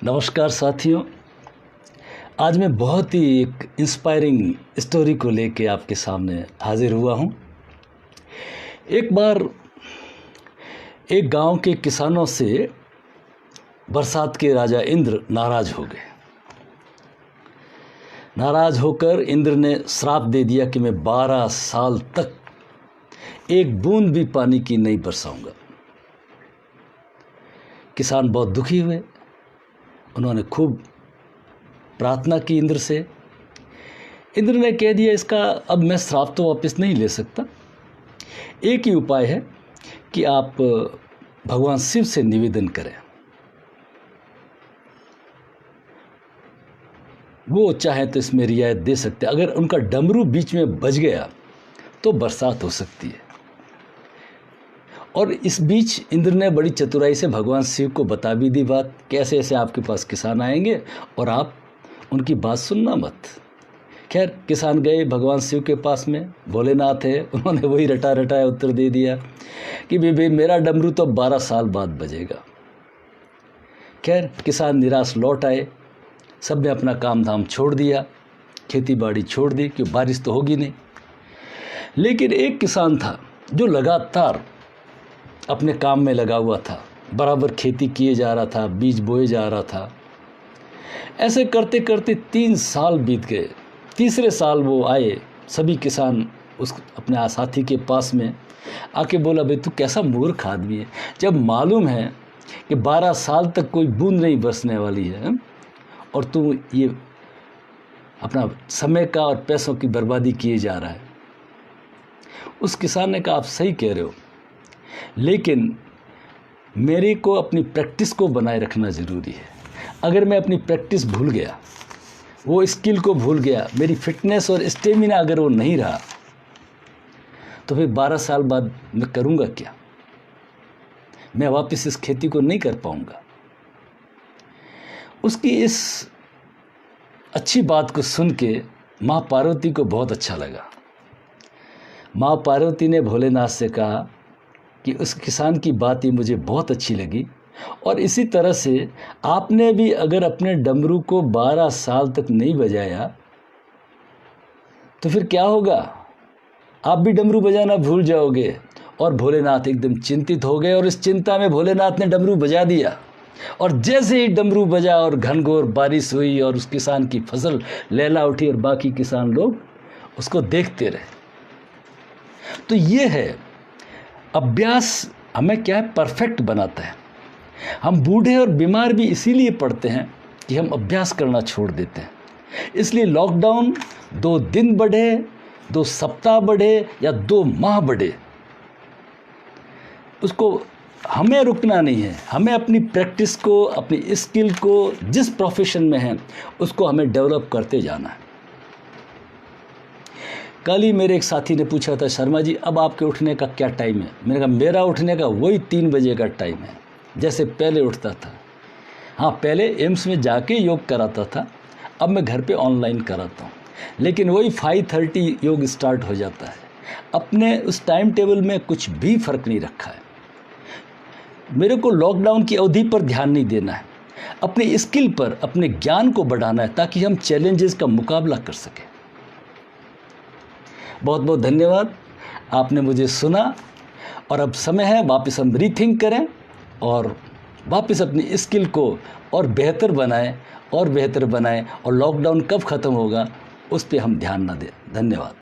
नमस्कार साथियों। आज मैं बहुत ही एक इंस्पायरिंग स्टोरी को लेके आपके सामने हाजिर हुआ हूँ। एक बार एक गांव के किसानों से बरसात के राजा इंद्र नाराज हो गए। नाराज होकर इंद्र ने श्राप दे दिया कि मैं 12 साल तक एक बूंद भी पानी की नहीं बरसाऊंगा। किसान बहुत दुखी हुए। उन्होंने खूब प्रार्थना की इंद्र से। इंद्र ने कह दिया, इसका अब मैं श्राप तो वापस नहीं ले सकता। एक ही उपाय है कि आप भगवान शिव से निवेदन करें। वो चाहे तो इसमें रियायत दे सकते। अगर उनका डमरू बीच में बज गया तो बरसात हो सकती है। और इस बीच इंद्र ने बड़ी चतुराई से भगवान शिव को बता भी दी बात, कैसे ऐसे आपके पास किसान आएंगे और आप उनकी बात सुनना मत। खैर, किसान गए भगवान शिव के पास में। भोलेनाथ है, उन्होंने वही रटा रटाया उत्तर दे दिया कि भाई मेरा डमरू तो 12 साल बाद बजेगा। खैर, किसान निराश लौट आए। सब ने अपना काम धाम छोड़ दिया, खेती बाड़ी छोड़ दी, क्योंकि बारिश तो होगी नहीं। लेकिन एक किसान था जो लगातार अपने काम में लगा हुआ था, बराबर खेती किए जा रहा था, बीज बोए जा रहा था। ऐसे करते करते 3 साल बीत गए। तीसरे साल वो आए। सभी किसान उस अपने साथी के पास में आके बोला, भाई तू कैसा मूर्ख आदमी है, जब मालूम है कि 12 साल तक कोई बूंद नहीं बरसने वाली है और तू ये अपना समय का और पैसों की बर्बादी किए जा रहा है। उस किसान ने कहा, आप सही कह रहे हो, लेकिन मेरे को अपनी प्रैक्टिस को बनाए रखना ज़रूरी है। अगर मैं अपनी प्रैक्टिस भूल गया, वो स्किल को भूल गया, मेरी फिटनेस और स्टेमिना अगर वो नहीं रहा, तो फिर 12 साल बाद मैं करूँगा क्या? मैं वापस इस खेती को नहीं कर पाऊँगा। उसकी इस अच्छी बात को सुन के माँ पार्वती को बहुत अच्छा लगा। माँ पार्वती ने भोलेनाथ से कहा कि उस किसान की बात ही मुझे बहुत अच्छी लगी, और इसी तरह से आपने भी अगर अपने डमरू को 12 साल तक नहीं बजाया तो फिर क्या होगा? आप भी डमरू बजाना भूल जाओगे। और भोलेनाथ एकदम चिंतित हो गए, और इस चिंता में भोलेनाथ ने डमरू बजा दिया। और जैसे ही डमरू बजा और घनघोर बारिश हुई और उस किसान की फसल लहला उठी और बाकी किसान लोग उसको देखते रहे। तो ये है अभ्यास, हमें क्या है, परफेक्ट बनाता है। हम बूढ़े और बीमार भी इसीलिए पड़ते हैं कि हम अभ्यास करना छोड़ देते हैं। इसलिए लॉकडाउन 2 दिन बढ़े, 2 सप्ताह बढ़े या 2 माह बढ़े, उसको हमें रुकना नहीं है। हमें अपनी प्रैक्टिस को, अपनी स्किल को, जिस प्रोफेशन में है उसको हमें डेवलप करते जाना है। कल ही मेरे एक साथी ने पूछा था, शर्मा जी अब आपके उठने का क्या टाइम है? मैंने कहा मेरा उठने का वही 3 बजे का टाइम है, जैसे पहले उठता था। हाँ, पहले एम्स में जाके योग कराता था, अब मैं घर पे ऑनलाइन कराता हूँ। लेकिन वही 5:30 योग स्टार्ट हो जाता है। अपने उस टाइम टेबल में कुछ भी फ़र्क नहीं रखा है। मेरे को लॉकडाउन की अवधि पर ध्यान नहीं देना है, अपनी स्किल पर, अपने ज्ञान को बढ़ाना है, ताकि हम चैलेंजेस का मुकाबला कर सकें। बहुत बहुत धन्यवाद, आपने मुझे सुना। और अब समय है वापस हम रीथिंक करें और वापस अपनी स्किल को और बेहतर बनाएं और बेहतर बनाएं। और लॉकडाउन कब ख़त्म होगा उस पर हम ध्यान ना दें। धन्यवाद।